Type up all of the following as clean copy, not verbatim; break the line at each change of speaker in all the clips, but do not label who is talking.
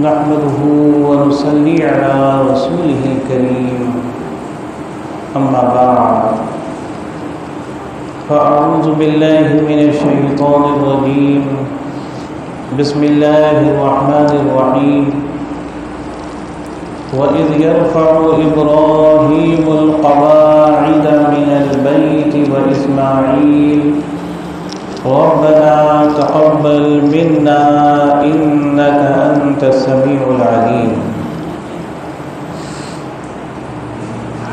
نحمده ونصلي على رسوله الكريم أما بعد فأعوذ بالله من الشيطان الرجيم بسم الله الرحمن الرحيم وإذ يرفع إبراهيم القواعد من البيت وإسماعيل ربنا تقبل منا إنك أنت السميع العليم۔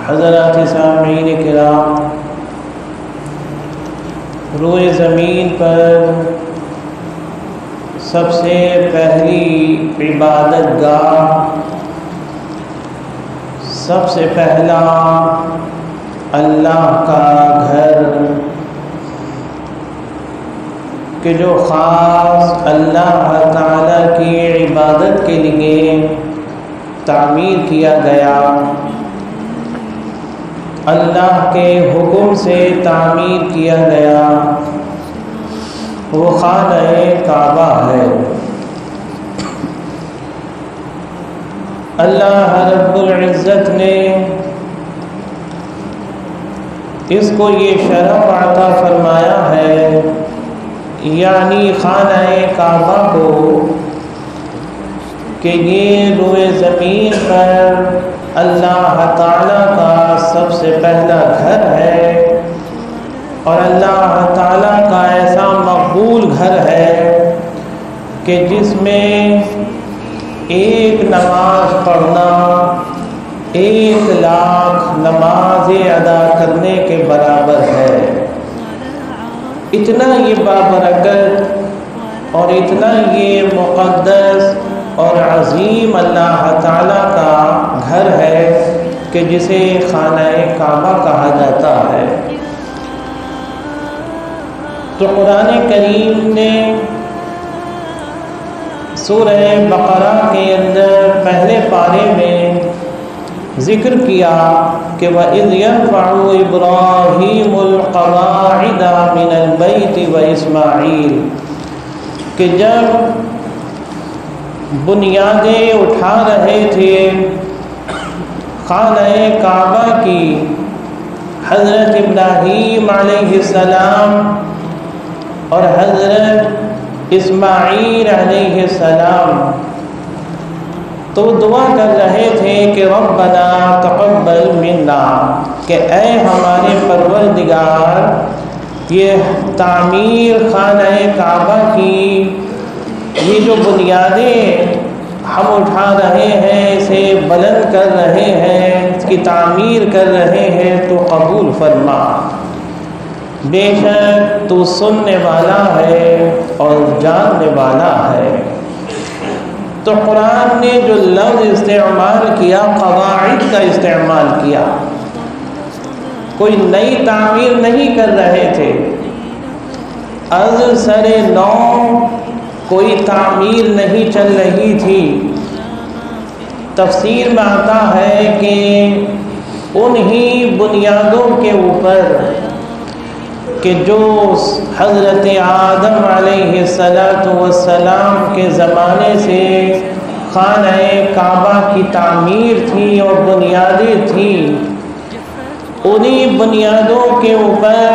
حضرات سامعین کرام، روئے زمین پر سب سے پہلی عبادت گاہ، سب سے پہلا اللہ کا گھر کہ جو خاص اللہ تعالیٰ کی عبادت کے لیے تعمیر کیا گیا، اللہ کے حکم سے تعمیر کیا گیا، وہ خانہ کعبہ ہے۔ اللہ رب العزت نے اس کو یہ شرف عطا فرمایا ہے، یعنی خانہ کعبہ کو، کہ یہ روئے زمین پر اللہ تعالیٰ کا سب سے پہلا گھر ہے، اور اللہ تعالیٰ کا ایسا مقبول گھر ہے کہ جس میں ایک نماز پڑھنا 1,00,000 نمازیں ادا کرنے کے برابر ہے۔ اتنا یہ بابرکت اور اتنا یہ مقدس اور عظیم اللہ تعالیٰ کا گھر ہے کہ جسے خانہ کعبہ کہا جاتا ہے۔ تو قرآن کریم نے سورہ بقرہ کے اندر پہلے پارے میں ذکر کیا کہ وَإِذْ يَرْفَعُ إِبْرَاهِيمُ الْقَوَاعِدَ مِنَ الْبَيْتِ وَإِسْمَاعِيلُ، کہ جب بنیادیں اٹھا رہے تھے خانہ کعبہ کی حضرت ابراہیم علیہ السلام اور حضرت اسماعیل علیہ السلام، تو دعا کر رہے تھے کہ ربنا تقبل منا، کہ اے ہمارے پروردگار، یہ تعمیر خانہ کعبہ کی یہ جو بنیادیں ہم اٹھا رہے ہیں، اسے بلند کر رہے ہیں، اس کی تعمیر کر رہے ہیں، تو قبول فرما، بے شک تو سننے والا ہے اور جاننے والا ہے۔ تو قرآن نے جو لفظ استعمال کیا، قواعد کا استعمال کیا، کوئی نئی تعمیر نہیں کر رہے تھے، از سر نو کوئی تعمیر نہیں چل رہی تھی۔ تفسیر میں آتا ہے کہ انہی بنیادوں کے اوپر کہ جو حضرت آدم علیہ السلام کے زمانے سے خانہ کعبہ کی تعمیر تھی اور بنیادیں تھیں، انہی بنیادوں کے اوپر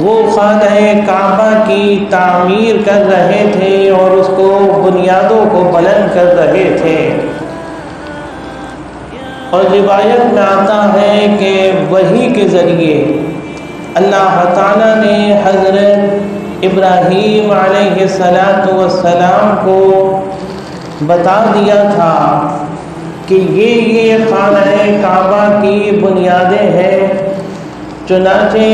وہ خانہ کعبہ کی تعمیر کر رہے تھے اور اس کو بنیادوں کو بلند کر رہے تھے۔ اور روایت میں آتا ہے کہ وحی کے ذریعے اللہ تعالیٰ نے حضرت ابراہیم علیہ السلام کو بتا دیا تھا کہ یہ خانہ کعبہ کی بنیادیں ہیں، چنانچہ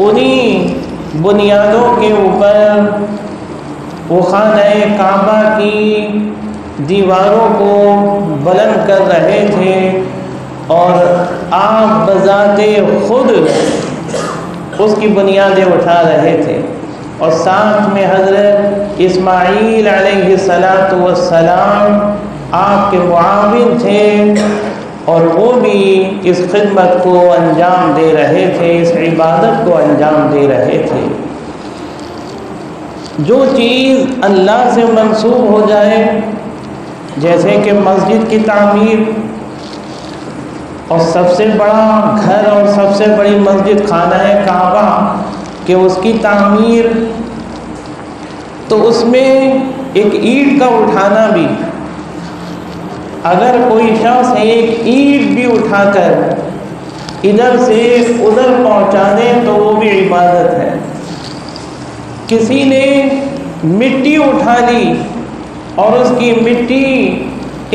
انہی بنیادوں کے اوپر وہ خانہ کعبہ کی دیواروں کو بلند کر رہے تھے، اور آپ بذات خود اس کی بنیادیں اٹھا رہے تھے، اور ساتھ میں حضرت اسماعیل علیہ السلام آپ کے معاون تھے، اور وہ بھی اس خدمت کو انجام دے رہے تھے، اس عبادت کو انجام دے رہے تھے۔ جو چیز اللہ سے منسوب ہو جائے، جیسے کہ مسجد کی تعمیر، اور سب سے بڑا گھر اور سب سے بڑی مسجد خانہ کعبہ کہ اس کی تعمیر، تو اس میں ایک اینٹ کا اٹھانا بھی، اگر کوئی شخص ایک اینٹ بھی اٹھا کر ادھر سے ادھر پہنچا دے تو وہ بھی عبادت ہے۔ کسی نے مٹی اٹھا لی اور اس کی مٹی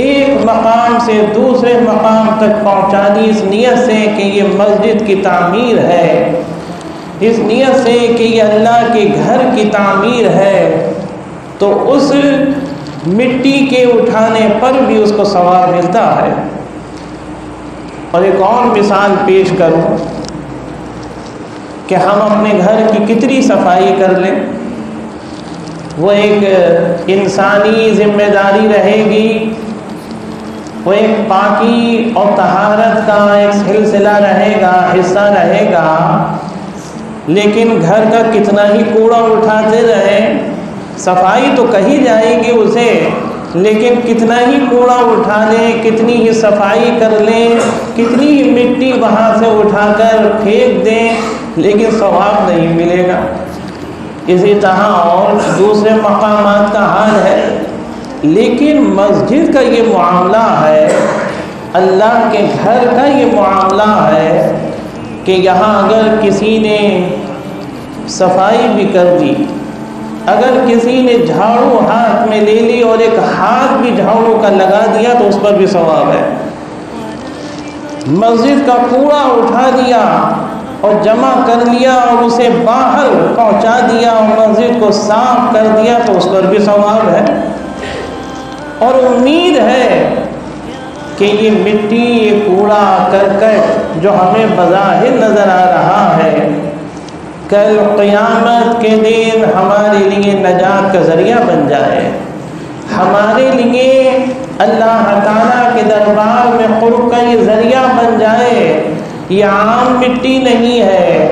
ایک مقام سے دوسرے مقام تک پہنچا دی اس نیت سے کہ یہ مسجد کی تعمیر ہے، اس نیت سے کہ یہ اللہ کے گھر کی تعمیر ہے، تو اس مٹی کے اٹھانے پر بھی اس کو ثواب ملتا ہے۔ اور ایک اور مثال پیش کروں کہ ہم اپنے گھر کی کتنی صفائی کر لیں، وہ ایک انسانی ذمہ داری رہے گی، وہ ایک پاکی اور طہارت کا ایک سلسلہ رہے گا، حصہ رہے گا، لیکن گھر کا کتنا ہی کوڑا اٹھاتے رہیں، صفائی تو کہی جائے گی اسے، لیکن کتنا ہی کوڑا اٹھا لیں، کتنی ہی صفائی کر لیں، کتنی ہی مٹی وہاں سے اٹھا کر پھینک دیں، لیکن ثواب نہیں ملے گا۔ اسی طرح اور دوسرے مقامات کا حال ہے، لیکن مسجد کا یہ معاملہ ہے، اللہ کے گھر کا یہ معاملہ ہے کہ یہاں اگر کسی نے صفائی بھی کر دی، اگر کسی نے جھاڑو ہاتھ میں لے لی اور ایک ہاتھ بھی جھاڑو کا لگا دیا تو اس پر بھی ثواب ہے۔ مسجد کا کوڑا اٹھا دیا اور جمع کر لیا اور اسے باہر پہنچا دیا اور مسجد کو صاف کر دیا تو اس پر بھی ثواب ہے۔ اور امید ہے کہ یہ مٹی، یہ کوڑا کرکٹ جو ہمیں بظاہر نظر آ رہا ہے، کل قیامت کے دن ہمارے لیے نجات کا ذریعہ بن جائے، ہمارے لیے اللہ تعالیٰ کے دربار میں قرب کا یہ ذریعہ بن جائے۔ یہ عام مٹی نہیں ہے،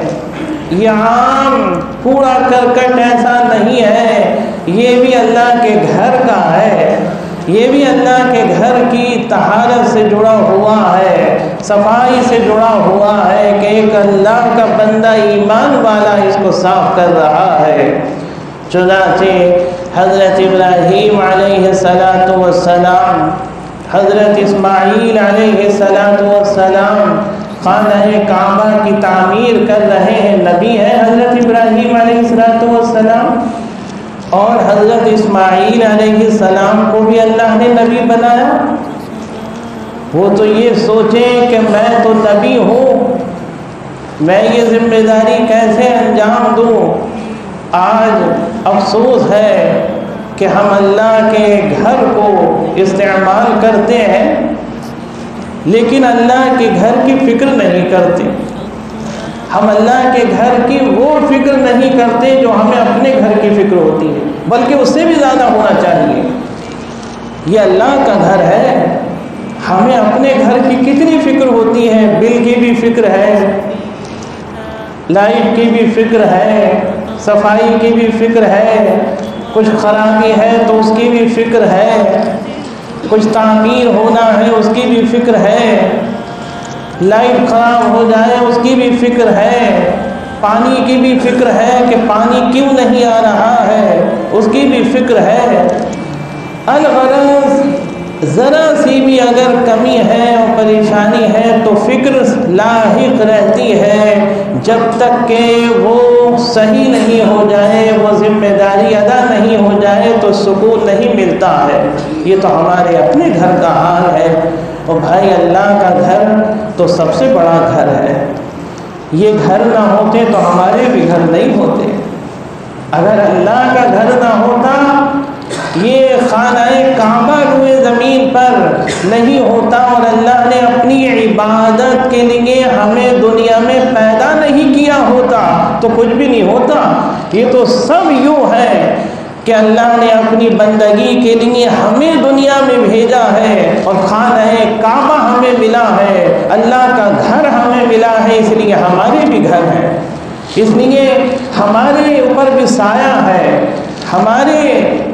یہ عام کوڑا کرکٹ ایسا نہیں ہے، یہ بھی اللہ کے گھر کا ہے، یہ بھی اللہ کے گھر کی طہارت سے جڑا ہوا ہے، صفائی سے جڑا ہوا ہے کہ ایک اللہ کا بندہ ایمان والا اس کو صاف کر رہا ہے۔ چنانچہ حضرت ابراہیم علیہ السلام، حضرت اسماعیل علیہ السلام خانہ کعبہ کی تعمیر کر رہے ہیں، نبی ہیں حضرت ابراہیم علیہ السلام، اور حضرت اسماعیل علیہ السلام کو بھی اللہ نے نبی بنایا۔ وہ تو یہ سوچیں کہ میں تو نبی ہوں، میں یہ ذمہ داری کیسے انجام دوں۔ آج افسوس ہے کہ ہم اللہ کے گھر کو استعمال کرتے ہیں لیکن اللہ کے گھر کی فکر نہیں کرتے، ہم اللہ کے گھر کی وہ فکر نہیں کرتے جو ہمیں اپنے گھر کی فکر ہوتی ہے، بلکہ اس سے بھی زیادہ ہونا چاہیے۔ یہ اللہ کا گھر ہے، ہمیں اپنے گھر کی کتنی فکر ہوتی ہے، بل کی بھی فکر ہے، لائٹ کی بھی فکر ہے، صفائی کی بھی فکر ہے، کچھ خرابی ہے تو اس کی بھی فکر ہے، کچھ تعمیر ہونا ہے اس کی بھی فکر ہے، لائٹ خراب ہو جائے اس کی بھی فکر ہے، پانی کی بھی فکر ہے کہ پانی کیوں نہیں آ رہا ہے اس کی بھی فکر ہے۔ الغرض ذرا سی بھی اگر کمی ہے اور پریشانی ہے تو فکر لاحق رہتی ہے، جب تک کہ وہ صحیح نہیں ہو جائے، وہ ذمہ داری ادا نہیں ہو جائے تو سکون نہیں ملتا ہے۔ یہ تو ہمارے اپنے گھر کا حال ہے، اور بھائی اللہ کا گھر تو سب سے بڑا گھر ہے۔ یہ گھر نہ ہوتے تو ہمارے بھی گھر نہیں ہوتے، اگر اللہ کا گھر نہ ہوتا، یہ خانہ کعبہ روئے زمین پر نہیں ہوتا، اور اللہ نے اپنی عبادت کے لیے ہمیں دنیا میں پیدا نہیں کیا ہوتا تو کچھ بھی نہیں ہوتا۔ یہ تو سب یوں ہے کہ اللہ نے اپنی بندگی کے لیے ہمیں دنیا میں بھیجا ہے، اور خانہ کعبہ ہمیں ملا ہے، اللہ کا گھر ہمیں ملا ہے، اس لیے ہمارے بھی گھر ہیں، اس لیے ہمارے اوپر بھی سایہ ہے، ہمارے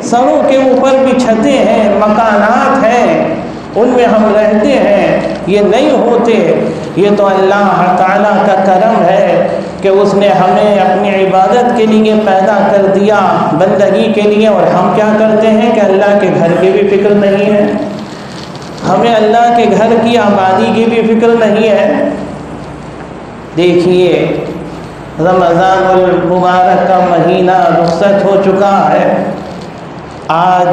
سروں کے اوپر بھی چھتیں ہیں، مکانات ہیں، ان میں ہم رہتے ہیں، یہ نہیں ہوتے۔ یہ تو اللہ تعالیٰ کا کرم ہے کہ اس نے ہمیں اپنی عبادت کے لیے پیدا کر دیا، بندگی کے لیے، اور ہم کیا کرتے ہیں کہ اللہ کے گھر کی بھی فکر نہیں ہے، ہمیں اللہ کے گھر کی آبادی کی بھی فکر نہیں ہے۔ دیکھیے رمضان المبارک کا مہینہ رخصت ہو چکا ہے، آج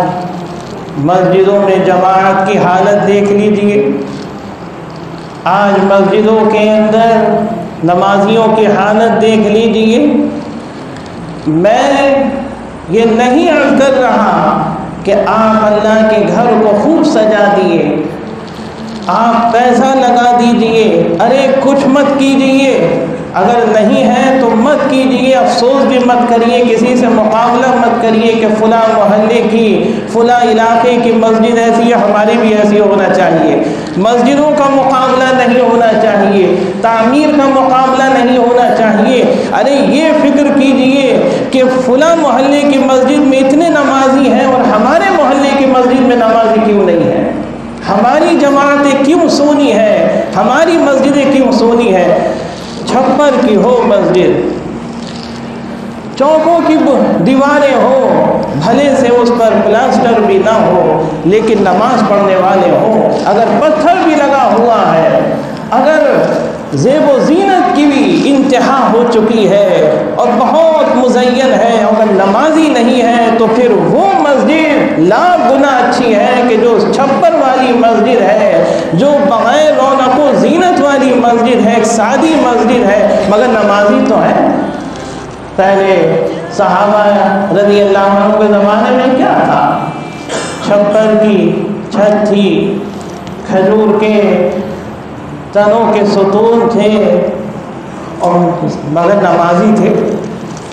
مسجدوں میں جماعت کی حالت دیکھ لیجیے، آج مسجدوں کے اندر نمازیوں کی حالت دیکھ لیجیے۔ میں یہ نہیں عرض کر رہا کہ آپ اللہ کے گھر کو خوب سجا دیے، آپ پیسہ لگا دیجئے، ارے کچھ مت کیجئے، اگر نہیں ہے تو مت کیجئے، افسوس بھی مت کریے، کسی سے مقابلہ مت کریے کہ فلاں محلے کی، فلاں علاقے کی مسجد ایسی ہے، ہماری بھی ایسی ہونا چاہیے۔ مسجدوں کا مقابلہ نہیں ہونا چاہیے، تعمیر کا مقابلہ نہیں ہونا چاہیے۔ ارے یہ فکر کیجئے کہ فلاں محلے کی مسجد میں اتنے نمازی ہیں اور ہمارے محلے کی مسجد میں نمازی کیوں نہیں ہے، ہماری جماعتیں کیوں سونی ہیں، ہماری مسجدیں کیوں سونی ہیں۔ چھپر کی ہو مسجد، چوکوں کی دیواریں ہو، بھلے سے اس پر پلاسٹر بھی نہ ہو لیکن نماز پڑھنے والے ہوں، اگر پتھر بھی لگا ہوا ہے، اگر زیب و زینت کی بھی انتہا ہو چکی ہے اور بہت مزین ہے، اگر نمازی نہیں ہے تو پھر وہ مسجد لاکھ گنا اچھی ہے کہ جو چھپر والی مسجد ہے، جو بغیر رونق و زینت والی مسجد ہے، ایک سادی مسجد ہے مگر نمازی تو ہے۔ پہلے صحابہ رضی اللہ عنہ کے زمانے میں کیا تھا، چھپر کی چھت تھی، کھجور کے تنوں کے ستون تھے، اور مگر نمازی تھے۔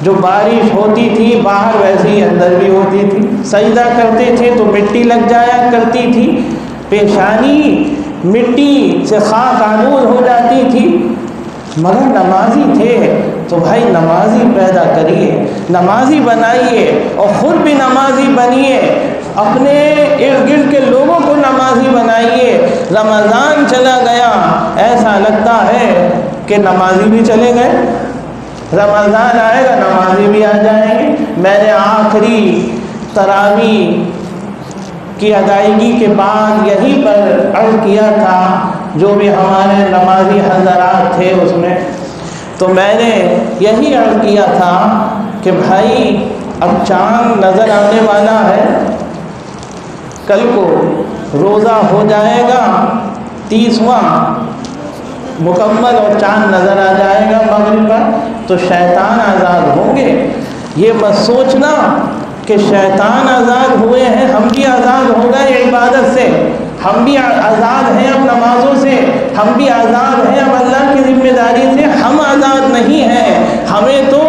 جو بارش ہوتی تھی باہر ویسے ہی اندر بھی ہوتی تھی، سجدہ کرتے تھے تو مٹی لگ جایا کرتی تھی، پیشانی مٹی سے خاک آلود ہو جاتی تھی، مگر نمازی تھے۔ تو بھائی نمازی پیدا کریے، نمازی بنائیے، اور خود بھی نمازی بنیے، اپنے ارد گرد کے لوگوں کو نمازی بنائیے۔ رمضان چلا گیا، ایسا لگتا ہے کہ نمازی بھی چلے گئے، رمضان آئے گا نمازی بھی آ جائیں گے۔ میں نے آخری تراویح کی ادائیگی کے بعد یہیں پر عرض کیا تھا، جو بھی ہمارے نمازی حضرات تھے اس میں، تو میں نے یہی عرض کیا تھا کہ بھائی اب چاند نظر آنے والا ہے، کل کو روزہ ہو جائے گا 30واں مکمل اور چاند نظر آ جائے گا مغرب پر، تو شیطان آزاد ہوں گے۔ یہ مت سوچنا کہ شیطان آزاد ہوئے ہیں، ہم بھی آزاد ہو گئے عبادت سے، ہم بھی آزاد ہیں اب نمازوں سے، ہم بھی آزاد ہیں اب اللہ کی ذمہ داری سے۔ ہم آزاد نہیں ہیں، ہمیں تو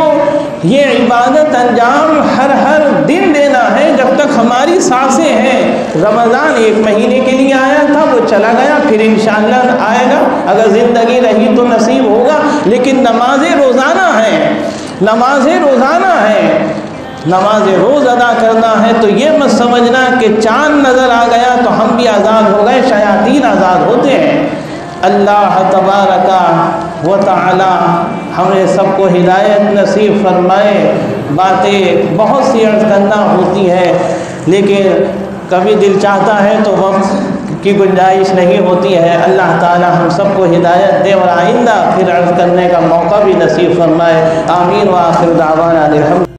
یہ عبادت انجام ہر دن دینا ہے جب تک ہماری سانسیں ہیں۔ رمضان 1 مہینے کے لیے آیا تھا، وہ چلا گیا، پھر انشاءاللہ آئے گا، اگر زندگی رہی تو نصیب ہوگا، لیکن نمازیں روزانہ ہیں، نمازیں روزانہ ہیں، نماز روز ادا کرنا ہے۔ تو یہ مت سمجھنا کہ چاند نظر آ گیا تو ہم بھی آزاد ہو گئے، شیاطین آزاد ہوتے ہیں۔ اللہ تبارک و تعالی ہمیں سب کو ہدایت نصیب فرمائے۔ باتیں بہت سی عرض کرنا ہوتی ہے، لیکن کبھی دل چاہتا ہے تو وقت کی گنجائش نہیں ہوتی ہے۔ اللہ تعالی ہم سب کو ہدایت دے اور آئندہ پھر عرض کرنے کا موقع بھی نصیب فرمائے۔ آمین و آخر دعوانا الحمد۔